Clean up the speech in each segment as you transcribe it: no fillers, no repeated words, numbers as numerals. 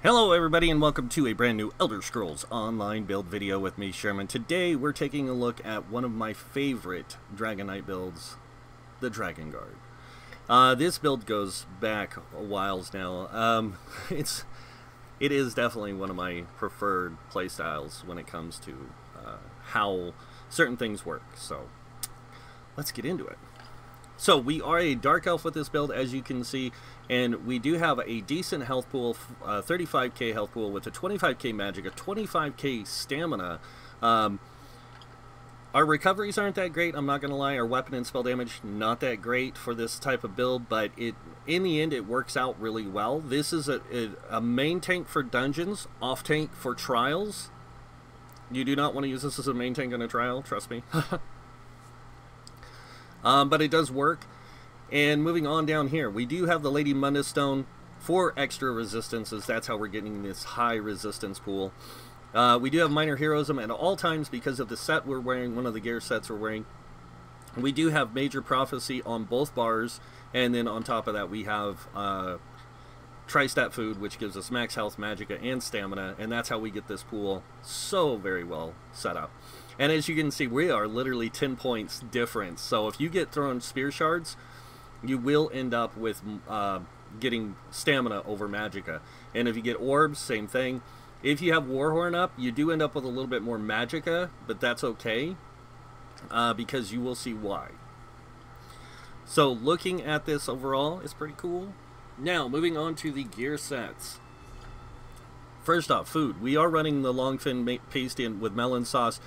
Hello everybody and welcome to a brand new Elder Scrolls Online build video with me, Sherman. Today we're taking a look at one of my favorite Dragonknight builds, the Dragon Guard. This build goes back a whiles now. It is definitely one of my preferred playstyles when it comes to how certain things work. So let's get into it. So we are a Dark Elf with this build, as you can see, and we do have a decent health pool, 35k health pool with a 25k magic, a 25k stamina. Our recoveries aren't that great, I'm not going to lie. Our weapon and spell damage, not that great for this type of build, but in the end it works out really well. This is a main tank for dungeons, off tank for trials. You do not want to use this as a main tank in a trial, trust me. But it does work. And moving on down here, we do have the Lady Munda Stone for extra resistances. That's how we're getting this high resistance pool. We do have Minor Heroism at all times because of the set we're wearing, one of the gear sets we're wearing. We do have Major Prophecy on both bars, and then on top of that we have Tri-Stat Food, which gives us max health, magicka, and stamina, and that's how we get this pool so very well set up. And as you can see, we are literally 10 points difference. So if you get thrown spear shards, you will end up with getting stamina over magicka. And if you get orbs, same thing. If you have Warhorn up, you do end up with a little bit more magicka, but that's okay, because you will see why. So looking at this overall, it's pretty cool. Now, moving on to the gear sets. First off, food. We are running the Longfin pasty with melon sauce.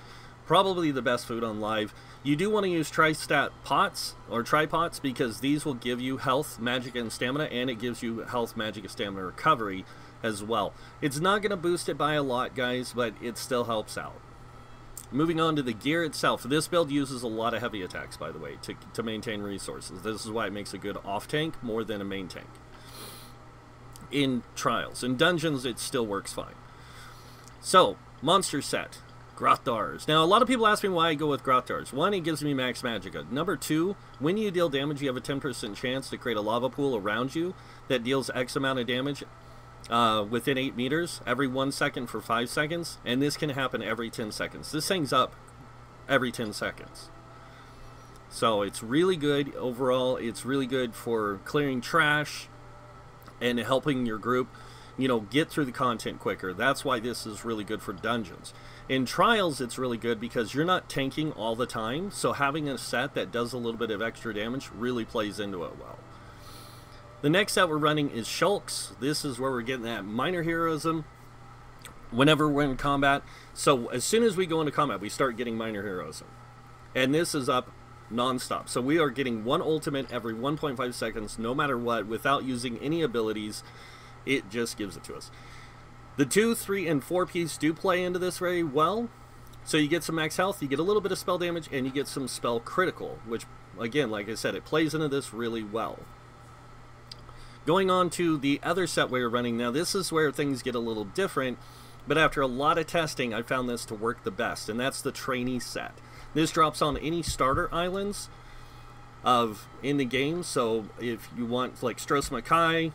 Probably the best food on live. You do want to use Tri-Stat pots or Tri-Pots because these will give you health, magic, and stamina, and it gives you health, magic, and stamina recovery as well. It's not going to boost it by a lot, guys, but it still helps out. Moving on to the gear itself. This build uses a lot of heavy attacks, by the way, to maintain resources. This is why it makes a good off-tank more than a main tank. In trials. In dungeons, it still works fine. So, monster set. Grothdars. Now, a lot of people ask me why I go with Grothdars. One, it gives me max magicka. Number two, when you deal damage, you have a 10% chance to create a lava pool around you that deals X amount of damage within 8 meters every 1 second for 5 seconds. And this can happen every 10 seconds. This thing's up every 10 seconds. So it's really good overall. It's really good for clearing trash and helping your group, you know, get through the content quicker. That's why this is really good for dungeons. In trials, it's really good because you're not tanking all the time, so having a set that does a little bit of extra damage really plays into it well. The next set we're running is Shulks. This is where we're getting that minor heroism whenever we're in combat. So as soon as we go into combat, we start getting minor heroism. And this is up non-stop. So we are getting one ultimate every 1.5 seconds, no matter what, without using any abilities. It just gives it to us. The 2, 3, and 4 piece do play into this very well. So you get some max health, you get a little bit of spell damage, and you get some spell critical, which, again, like I said, it plays into this really well. Going on to the other set we're running now, this is where things get a little different, but after a lot of testing, I found this to work the best, and that's the trainee set. This drops on any starter islands in the game, so if you want, like, Stros Makai,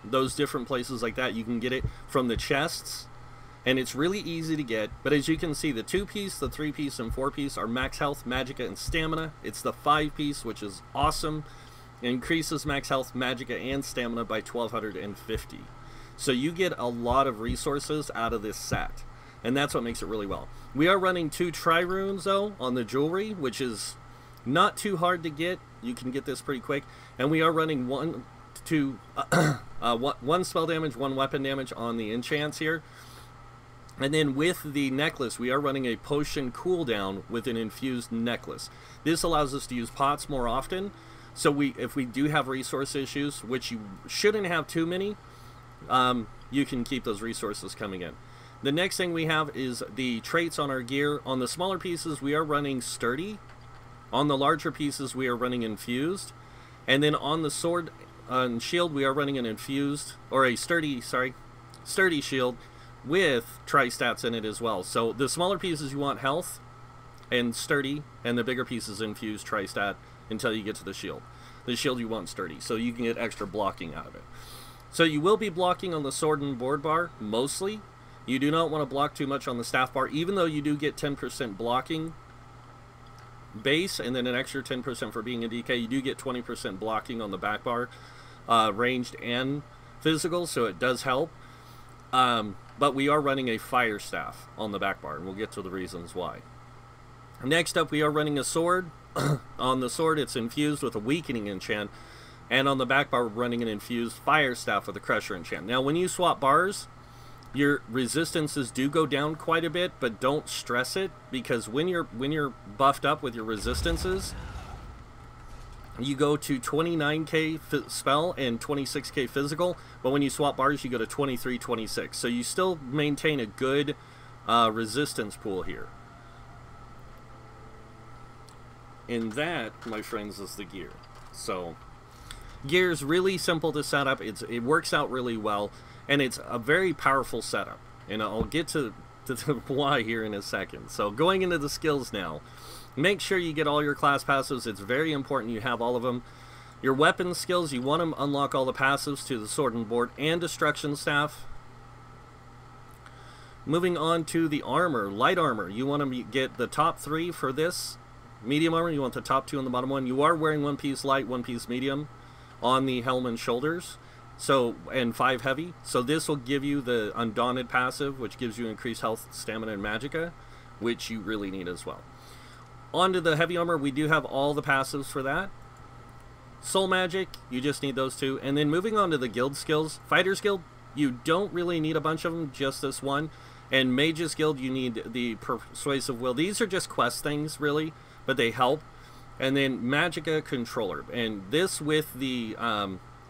those different places like that, you can get it from the chests, and it's really easy to get. But as you can see, the 2 piece, the 3 piece, and 4 piece are max health, magicka, and stamina. It's the 5 piece, which is awesome. It increases max health, magicka, and stamina by 1250. So you get a lot of resources out of this set, and that's what makes it really well. We are running 2 tri-runes though on the jewelry, which is not too hard to get. You can get this pretty quick, and we are running one spell damage, 1 weapon damage on the enchants here. And then with the necklace, we are running a potion cooldown with an infused necklace. This allows us to use pots more often. So if we do have resource issues, which you shouldn't have too many, you can keep those resources coming in. The next thing we have is the traits on our gear. On the smaller pieces, we are running sturdy. On the larger pieces, we are running infused. And then on the sword and shield, we are running an infused, or a sturdy shield with tri-stats in it as well. So the smaller pieces you want health and sturdy, and the bigger pieces infused tri-stat until you get to the shield. The shield you want sturdy, so you can get extra blocking out of it. So you will be blocking on the sword and board bar, mostly. You do not want to block too much on the staff bar, even though you do get 10% blocking base, and then an extra 10% for being a DK. You do get 20% blocking on the back bar, ranged and physical, so it does help. But we are running a fire staff on the back bar, and we'll get to the reasons why. Next up, we are running a sword. On the sword, it's infused with a weakening enchant, and on the back bar, we're running an infused fire staff with a crusher enchant. Now, when you swap bars, your resistances do go down quite a bit, but don't stress it, because when you're buffed up with your resistances, you go to 29k spell and 26k physical, but when you swap bars, you go to 23, 26. So you still maintain a good resistance pool here. And that, my friends, is the gear. So gear is really simple to set up. It works out really well, and it's a very powerful setup. And I'll get to the why here in a second. So going into the skills now, make sure you get all your class passives. It's very important you have all of them. Your weapon skills, you want to unlock all the passives to the sword and board and destruction staff. Moving on to the armor, light armor, you want to get the top 3 for this. Medium armor, you want the top 2 and the bottom 1. You are wearing 1 piece light, 1 piece medium on the helm and shoulders, so, and 5 heavy. So this will give you the Undaunted passive, which gives you increased health, stamina, and magicka, which you really need as well. Onto the heavy armor, we do have all the passives for that. Soul magic, you just need those 2. And then moving on to the guild skills, Fighter's Guild, you don't really need a bunch of them, just this one. And Mage's Guild, you need the Persuasive Will. These are just quest things, really, but they help. And then Magicka Controller, and this with the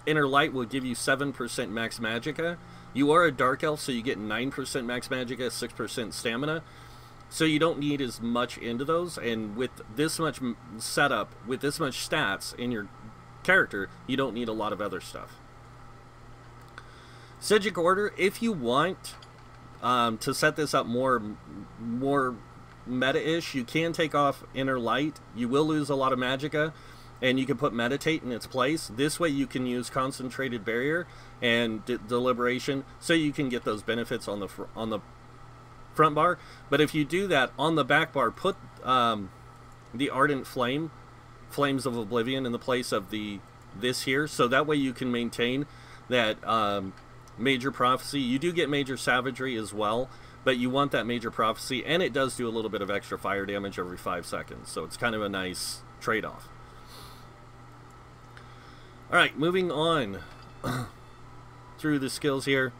Inner Light will give you 7% max Magicka. You are a Dark Elf, so you get 9% max Magicka, 6% stamina. So you don't need as much into those, and with this much setup, with this much stats in your character, you don't need a lot of other stuff. Psijic Order, if you want to set this up more meta-ish, you can take off Inner Light. You will lose a lot of Magicka, and you can put Meditate in its place. This way you can use Concentrated Barrier and Deliberation, so you can get those benefits on the front bar. But if you do that, on the back bar, put the Ardent Flame, Flames of Oblivion, in the place of this here, so that way you can maintain that Major Prophecy. You do get Major Savagery as well, but you want that Major Prophecy, and it does do a little bit of extra fire damage every 5 seconds, so it's kind of a nice trade-off. Alright, moving on through the skills here.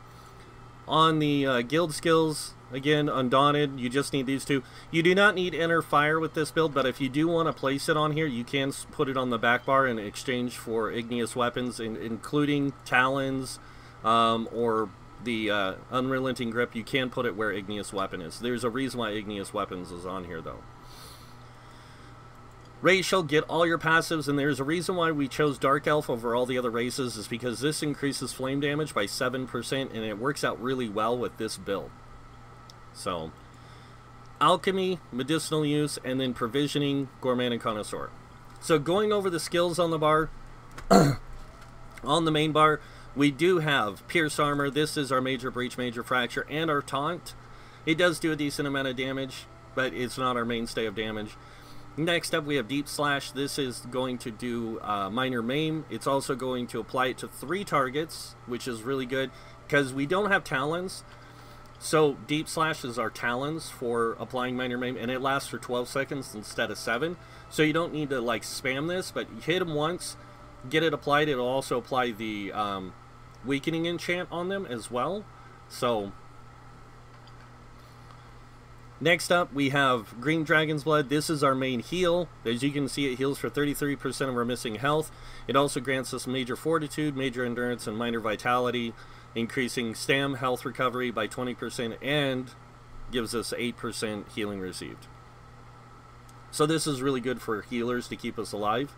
On the guild skills, again, Undaunted, you just need these 2. You do not need Inner Fire with this build, but if you do want to place it on here, you can put it on the back bar in exchange for igneous weapons, including Talons, or the Unrelenting Grip. You can put it where Igneous Weapon is. There's a reason why Igneous Weapons is on here, though. Race shall get all your passives, and there's a reason why we chose Dark Elf over all the other races, is because this increases flame damage by 7%, and it works out really well with this build. So, Alchemy, Medicinal Use, and then Provisioning, Gourmand, and Connoisseur. So going over the skills on the bar, on the main bar, we do have Pierce Armor. This is our Major Breach, Major Fracture, and our Taunt. It does do a decent amount of damage, but it's not our mainstay of damage. Next up, we have Deep Slash. This is going to do Minor Maim. It's also going to apply it to 3 targets, which is really good, because we don't have Talons. So Deep Slash is our Talons for applying Minor Maim, and it lasts for 12 seconds instead of 7. So you don't need to, like, spam this, but you hit them once, get it applied. It'll also apply the Weakening enchant on them as well. So next up, we have Green Dragon's Blood. This is our main heal. As you can see, it heals for 33% of our missing health. It also grants us Major Fortitude, Major Endurance, and Minor Vitality, increasing Stam health recovery by 20%, and gives us 8% healing received. So this is really good for healers to keep us alive.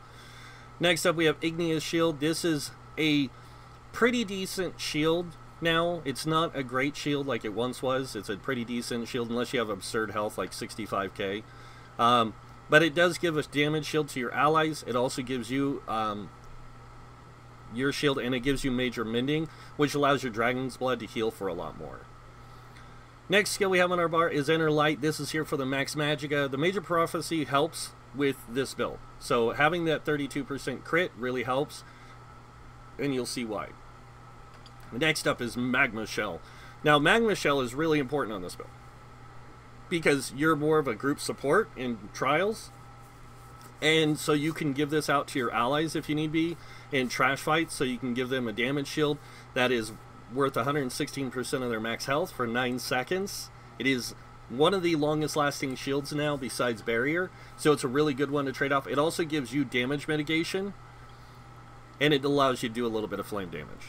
Next up, we have Igneous Shield. This is a pretty decent shield now. It's not a great shield like it once was. It's a pretty decent shield unless you have absurd health like 65k. But it does give a damage shield to your allies. It also gives you your shield, and it gives you major mending, which allows your Dragon's Blood to heal for a lot more. Next skill we have on our bar is Inner Light. This is here for the Max Magicka. The Major Prophecy helps with this build. So having that 32% crit really helps, and you'll see why. Next up is Magma Shell. Now, Magma Shell is really important on this build, because you're more of a group support in trials, and so you can give this out to your allies if you need be in trash fights, so you can give them a damage shield that is worth 116% of their max health for 9 seconds. It is one of the longest lasting shields now besides Barrier, so it's a really good one to trade off. It also gives you damage mitigation, and it allows you to do a little bit of flame damage.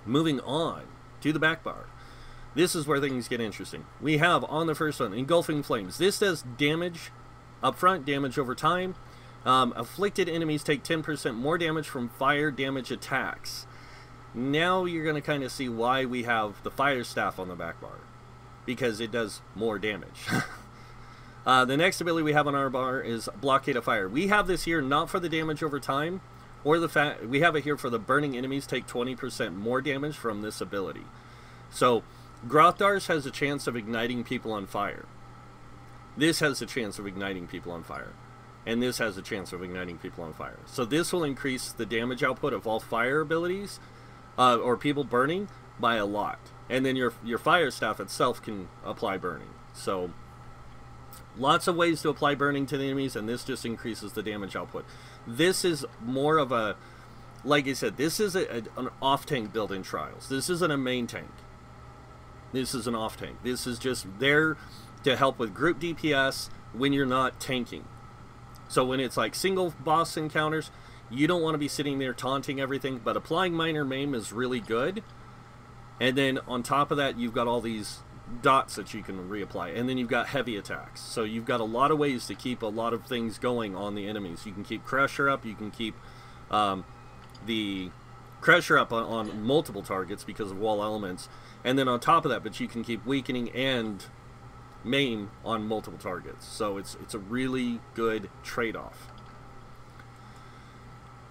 Moving on to the back bar. This is where things get interesting. We have on the first one, Engulfing Flames. This does damage up front, damage over time. Afflicted enemies take 10% more damage from fire damage attacks. Now you're going to kind of see why we have the Fire Staff on the back bar, because it does more damage. The next ability we have on our bar is Blockade of Fire. We have this here not for the damage over time, or the fact we have it here for the burning enemies take 20% more damage from this ability. So Grothdars has a chance of igniting people on fire. This has a chance of igniting people on fire. And this has a chance of igniting people on fire. So this will increase the damage output of all fire abilities, or people burning, by a lot. And then your Fire Staff itself can apply burning. So lots of ways to apply burning to the enemies, and this just increases the damage output. This is more of a, like I said, this is an off-tank build in Trials. This isn't a main tank. This is an off-tank. This is just there to help with group DPS when you're not tanking. So when it's like single boss encounters, you don't want to be sitting there taunting everything, but applying Minor Maim is really good. And then on top of that, you've got all these dots that you can reapply, and then you've got heavy attacks. So you've got a lot of ways to keep a lot of things going on the enemies. You can keep Crusher up, you can keep the Crusher up on multiple targets because of wall elements, and then on top of that, but you can keep Weakening and Maim on multiple targets. So it's a really good trade-off.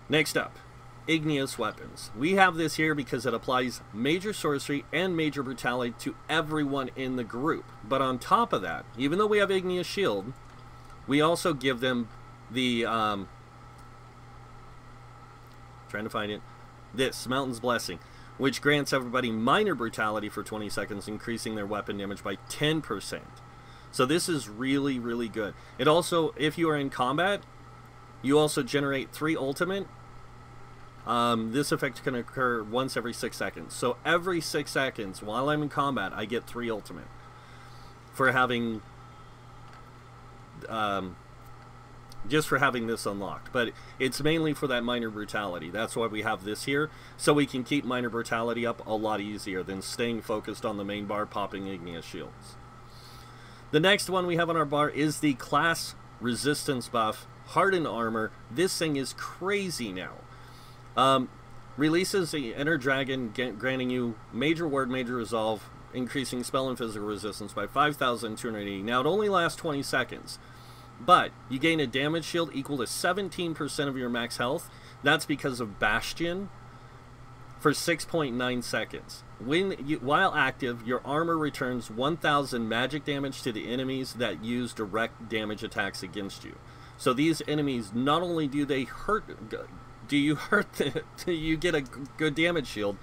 Next up, Igneous Weapons. We have this here because it applies Major Sorcery and Major Brutality to everyone in the group. But on top of that, even though we have Igneous Shield, we also give them the, trying to find it, this, Mountain's Blessing, which grants everybody Minor Brutality for 20 seconds, increasing their weapon damage by 10%. So this is really, really good. It also, if you are in combat, you also generate 3 ultimate. This effect can occur once every 6 seconds. So every 6 seconds, while I'm in combat, I get 3 ultimate for having, just for having this unlocked. But it's mainly for that Minor Brutality. That's why we have this here, so we can keep Minor Brutality up a lot easier than staying focused on the main bar popping Igneous Shields. The next one we have on our bar is the class resistance buff, Hardened Armor. This thing is crazy now. Releases the Inner Dragon, granting you Major Ward, Major Resolve, increasing spell and physical resistance by 5,280. Now, it only lasts 20 seconds, but you gain a damage shield equal to 17% of your max health. That's because of Bastion for 6.9 seconds. While active, your armor returns 1,000 magic damage to the enemies that use direct damage attacks against you. So these enemies, not only do they hurt... do you get a good damage shield,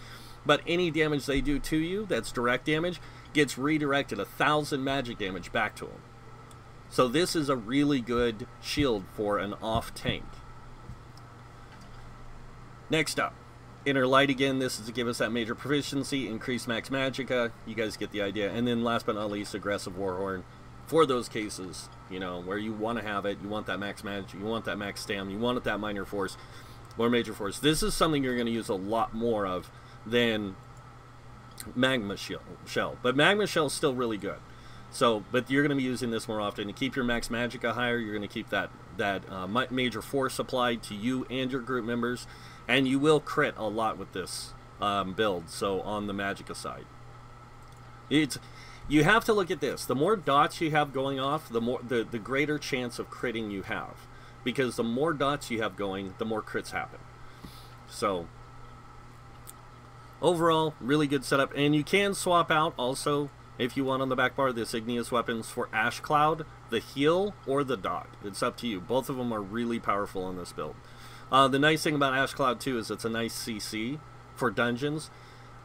but any damage they do to you that's direct damage gets redirected 1,000 magic damage back to them. So this is a really good shield for an off tank. Next up, Inner Light again. This is to give us that major proficiency, increased max magicka. You guys get the idea. And then last but not least, Aggressive Warhorn. For those cases, you know, where you want to have it, you want that max magic, you want that max stam, you want that minor force or major force. This is something you're going to use a lot more of than Magma Shell. But Magma Shell is still really good. So, but you're going to be using this more often to keep your max magicka higher. You're going to keep that major force applied to you and your group members, and you will crit a lot with this build. So on the magicka side, you have to look at this. The more dots you have going off, the greater chance of critting you have, because the more dots you have going, the more crits happen. So overall, really good setup. And you can swap out also, if you want on the back bar, this Igneous Weapons for Ash Cloud, the heal, or the dot. It's up to you. Both of them are really powerful in this build. The nice thing about Ash Cloud too is it's a nice CC for dungeons.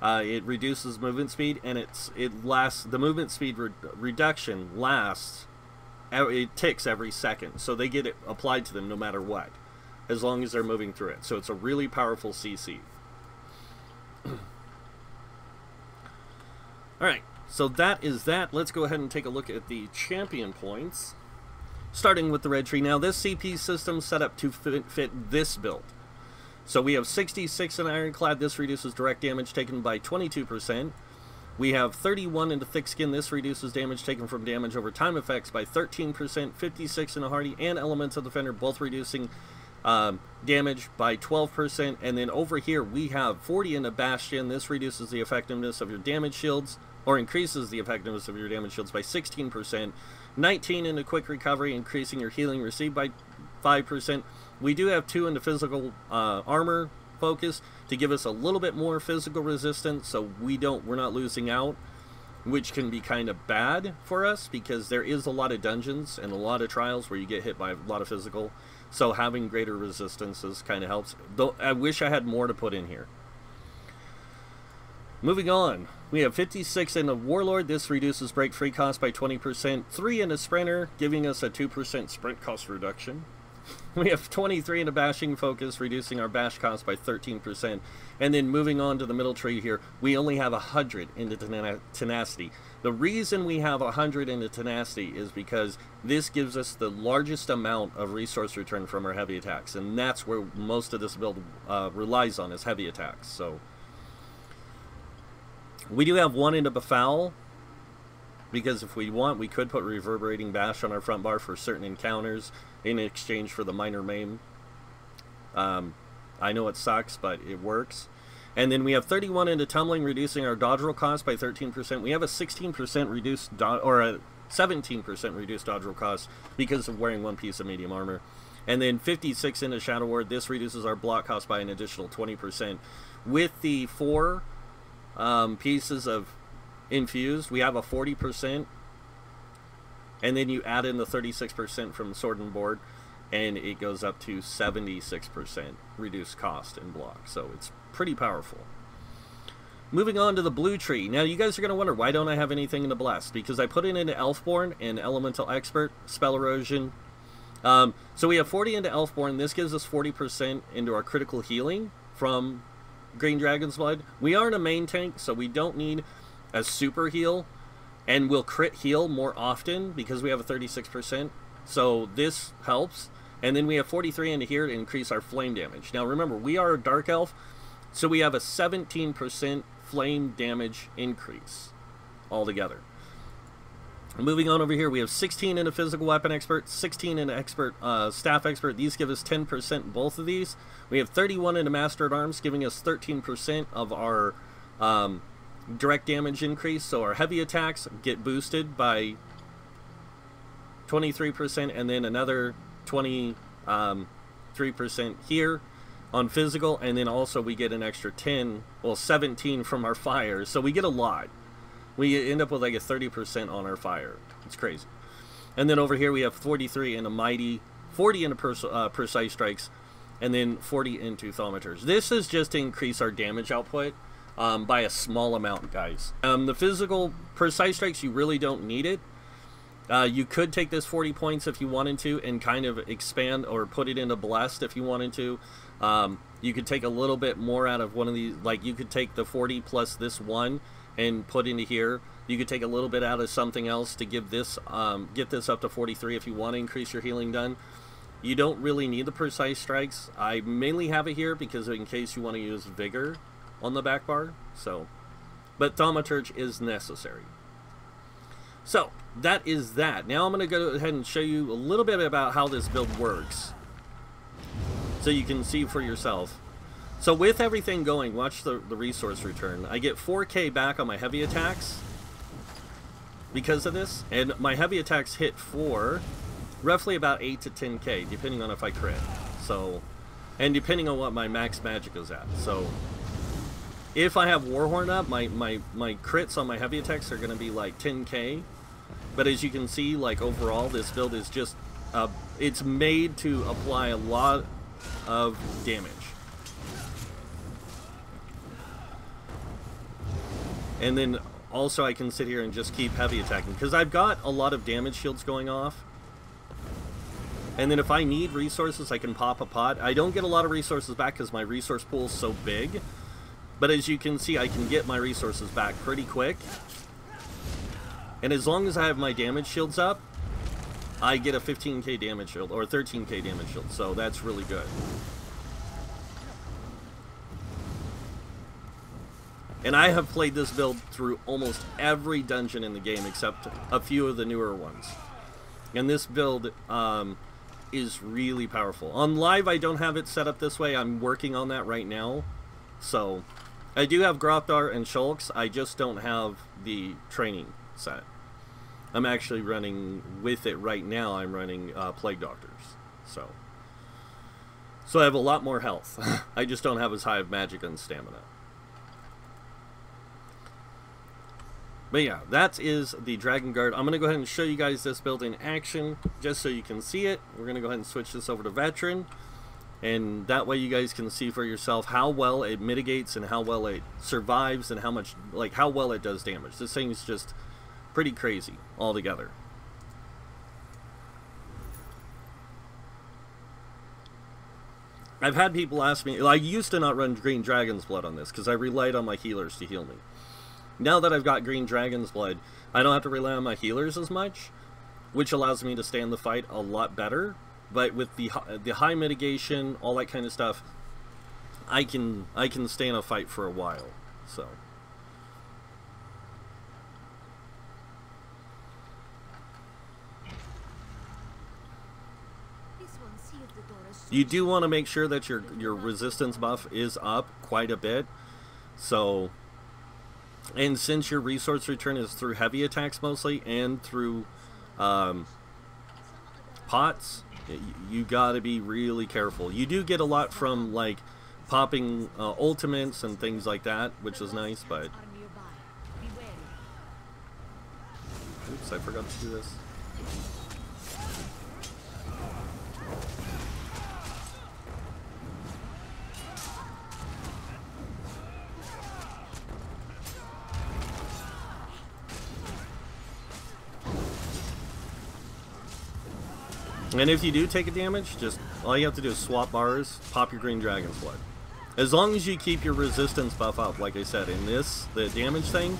It reduces movement speed, and it lasts. The movement speed reduction lasts. It ticks every second, so they get it applied to them no matter what, as long as they're moving through it. So it's a really powerful CC. Alright, so that is that. Let's go ahead and take a look at the champion points. Starting with the red tree. Now this CP system set up to fit this build. So we have 66 in Ironclad. This reduces direct damage taken by 22%. We have 31 into Thick Skin. This reduces damage taken from damage over time effects by 13%. 56 in a Hardy and Elemental Defender, both reducing damage by 12%. And then over here we have 40 into Bastion. This reduces the effectiveness of your damage shields, or increases the effectiveness of your damage shields by 16%. 19 into Quick Recovery, increasing your healing received by 5%. We do have 2 into Physical Armor focus to give us a little bit more physical resistance, so we're not losing out, which can be kind of bad for us because there is a lot of dungeons and a lot of trials where you get hit by a lot of physical, so having greater resistances kind of helps. Though I wish I had more to put in here. Moving on, we have 56 in a Warlord. This reduces break free cost by 20%. 3 in a Sprinter, giving us a 2% sprint cost reduction. We have 23 in a Bashing Focus, reducing our bash cost by 13%. And then moving on to the middle tree here, we only have 100 into Tenacity. The reason we have 100 into Tenacity is because this gives us the largest amount of resource return from our heavy attacks. And that's where most of this build relies on, is heavy attacks. So we do have 1 into Befoul, because if we want, we could put Reverberating Bash on our front bar for certain encounters in exchange for the Minor Maim. I know it sucks, but it works. And then we have 31 into Tumbling, reducing our dodge roll cost by 13%. We have a 16% reduced, or a 17% reduced dodge roll cost because of wearing 1 piece of medium armor. And then 56 into Shadow Ward. This reduces our block cost by an additional 20%. With the 4 pieces of Infused, we have a 40%, and then you add in the 36% from Sword and Board, and it goes up to 76% reduced cost in block. So it's pretty powerful. Moving on to the blue tree. Now you guys are going to wonder, why don't I have anything in the Blessed? Because I put it into Elfborn and Elemental Expert, Spell Erosion. So we have 40 into Elfborn. This gives us 40% into our critical healing from Green Dragon's Blood. We aren't a main tank, so we don't need a super heal, and we'll crit heal more often because we have a 36%. So this helps. And then we have 43 into here to increase our flame damage. Now remember, we are a Dark Elf, so we have a 17% flame damage increase altogether. Moving on over here, we have 16 into Physical Weapon Expert, 16 into Expert Staff Expert. These give us 10% both of these. We have 31 into Master at Arms, giving us 13% of our direct damage increase. So our heavy attacks get boosted by 23%, and then another 23% here on physical, and then also we get an extra 17 from our fire. So we get a lot. We end up with like a 30% on our fire. It's crazy. And then over here we have 43 into Mighty, 40 into Precise Strikes, and then 40 into Thaumaturge. This is just to increase our damage output by a small amount, guys. The physical Precise Strikes, you really don't need it. You could take this 40 points if you wanted to and kind of expand or put it into Blessed if you wanted to. You could take a little bit more out of one of these, like you could take the 40 plus this one and put into here. You could take a little bit out of something else to give this, get this up to 43 if you want to increase your healing done. You don't really need the Precise Strikes. I mainly have it here because in case you want to use Vigor on the back bar. So, but Thaumaturge is necessary. So that is that. Now I'm going to go ahead and show you a little bit about how this build works, so you can see for yourself. So with everything going, watch the resource return. I get 4k back on my heavy attacks because of this, and my heavy attacks hit for roughly about 8 to 10k depending on if I crit. So and depending on what my max magic is at. So if I have Warhorn up, my crits on my heavy attacks are going to be like 10k. But as you can see, like overall, this build is just, it's made to apply a lot of damage. And then also I can sit here and just keep heavy attacking, because I've got a lot of damage shields going off. And then if I need resources, I can pop a pot. I don't get a lot of resources back because my resource pool is so big. But as you can see, I can get my resources back pretty quick. And as long as I have my damage shields up, I get a 15k damage shield, or 13k damage shield. So that's really good. And I have played this build through almost every dungeon in the game except a few of the newer ones. And this build is really powerful. On live, I don't have it set up this way. I'm working on that right now. So, I do have Grothdar and Shulks. I just don't have the training set. I'm actually running with it right now. I'm running Plague Doctors. So I have a lot more health. I just don't have as high of magic and stamina. But yeah, that is the Dragon Guard. I'm going to go ahead and show you guys this build in action, just so you can see it. We're going to go ahead and switch this over to Veteran, and that way you guys can see for yourself how well it mitigates and how well it survives and how much, like, how well it does damage. This thing is just pretty crazy altogether. I've had people ask me, I used to not run Green Dragon's Blood on this because I relied on my healers to heal me. Now that I've got Green Dragon's Blood, I don't have to rely on my healers as much, which allows me to stand the fight a lot better. But with the high mitigation, all that kind of stuff, I can stay in a fight for a while. So you do want to make sure that your resistance buff is up quite a bit. So, and since your resource return is through heavy attacks mostly and through pots, you got to be really careful. You do get a lot from like popping ultimates and things like that, which is nice, but oops, I forgot to do this. And if you do take a damage, just all you have to do is swap bars, pop your Green Dragon's Blood. As long as you keep your resistance buff up, like I said, in this, the damage thing.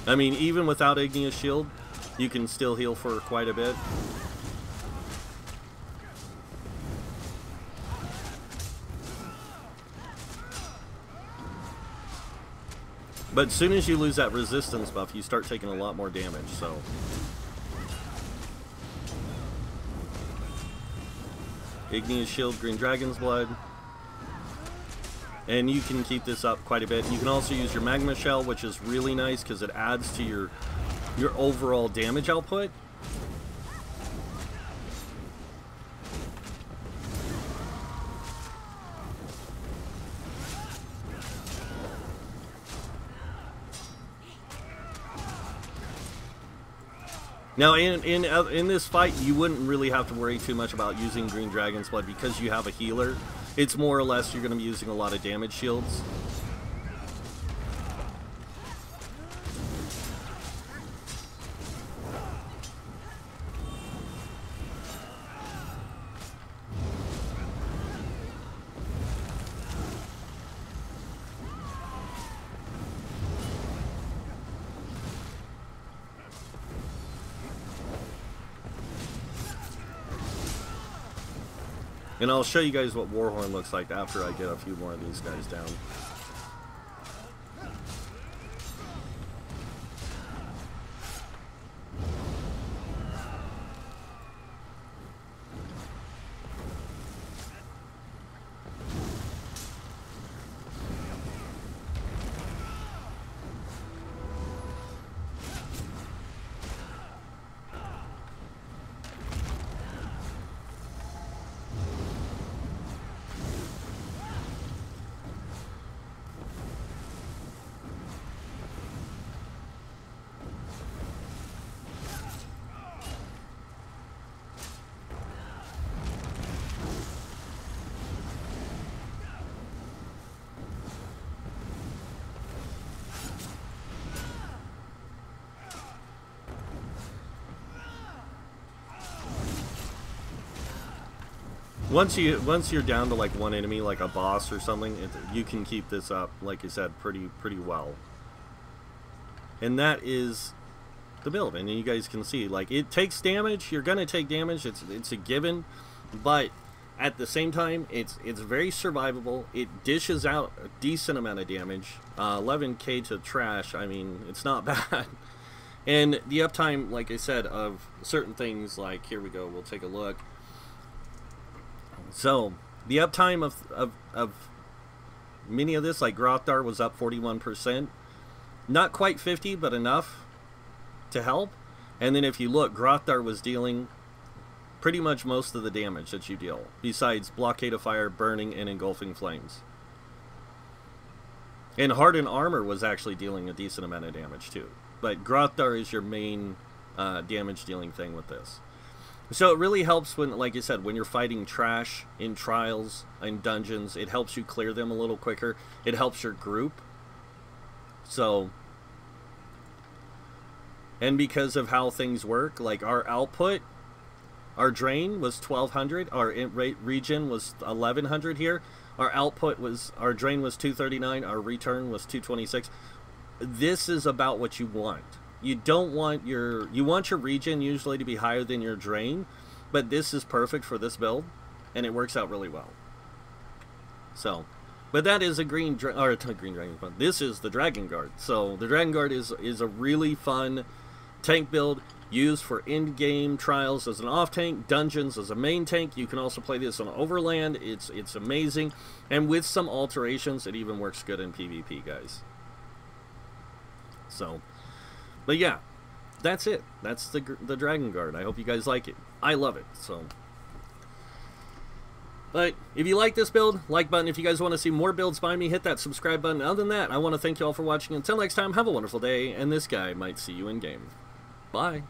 I mean, even without Igneous Shield, you can still heal for quite a bit. But as soon as you lose that resistance buff, you start taking a lot more damage, so. Igneous Shield, Green Dragon's Blood. And you can keep this up quite a bit. You can also use your Magma Shell, which is really nice because it adds to your overall damage output. Now, in this fight, you wouldn't really have to worry too much about using Green Dragon's Blood because you have a healer. It's more or less you're going to be using a lot of damage shields. And I'll show you guys what Warhorn looks like after I get a few more of these guys down. Once you're down to like one enemy, like a boss or something, you can keep this up, like I said, pretty well. And that is the build. And you guys can see, like, it takes damage. You're gonna take damage. It's a given, but at the same time, it's very survivable. It dishes out a decent amount of damage. 11k to trash. I mean, it's not bad. And the uptime, like I said, of certain things, like, here we go. We'll take a look. So the uptime of many of this, like Grothdar, was up 41%. Not quite 50, but enough to help. And then if you look, Grothdar was dealing pretty much most of the damage that you deal, besides Blockade of Fire, Burning, and Engulfing Flames. And Hardened Armor was actually dealing a decent amount of damage too. But Grothdar is your main damage dealing thing with this. So it really helps when, like I said, when you're fighting trash in trials and dungeons, it helps you clear them a little quicker. It helps your group. So, and because of how things work, like our output, our drain was 1200, our regen was 1100 here. Our output was, our drain was 239, our return was 226. This is about what you want. You don't want you want your regen usually to be higher than your drain, but this is perfect for this build, and it works out really well. So, but that is a green dragon, but this is the Dragon Guard. So the Dragon Guard is a really fun tank build used for in-game trials as an off-tank, dungeons as a main tank. You can also play this on Overland. It's amazing, and with some alterations, it even works good in PvP, guys. So. But yeah, that's it. That's the Dragon Guard. I hope you guys like it. I love it. So, but if you like this build, like button. If you guys want to see more builds by me, hit that subscribe button. Other than that, I want to thank you all for watching. Until next time, have a wonderful day, and this guy might see you in game. Bye.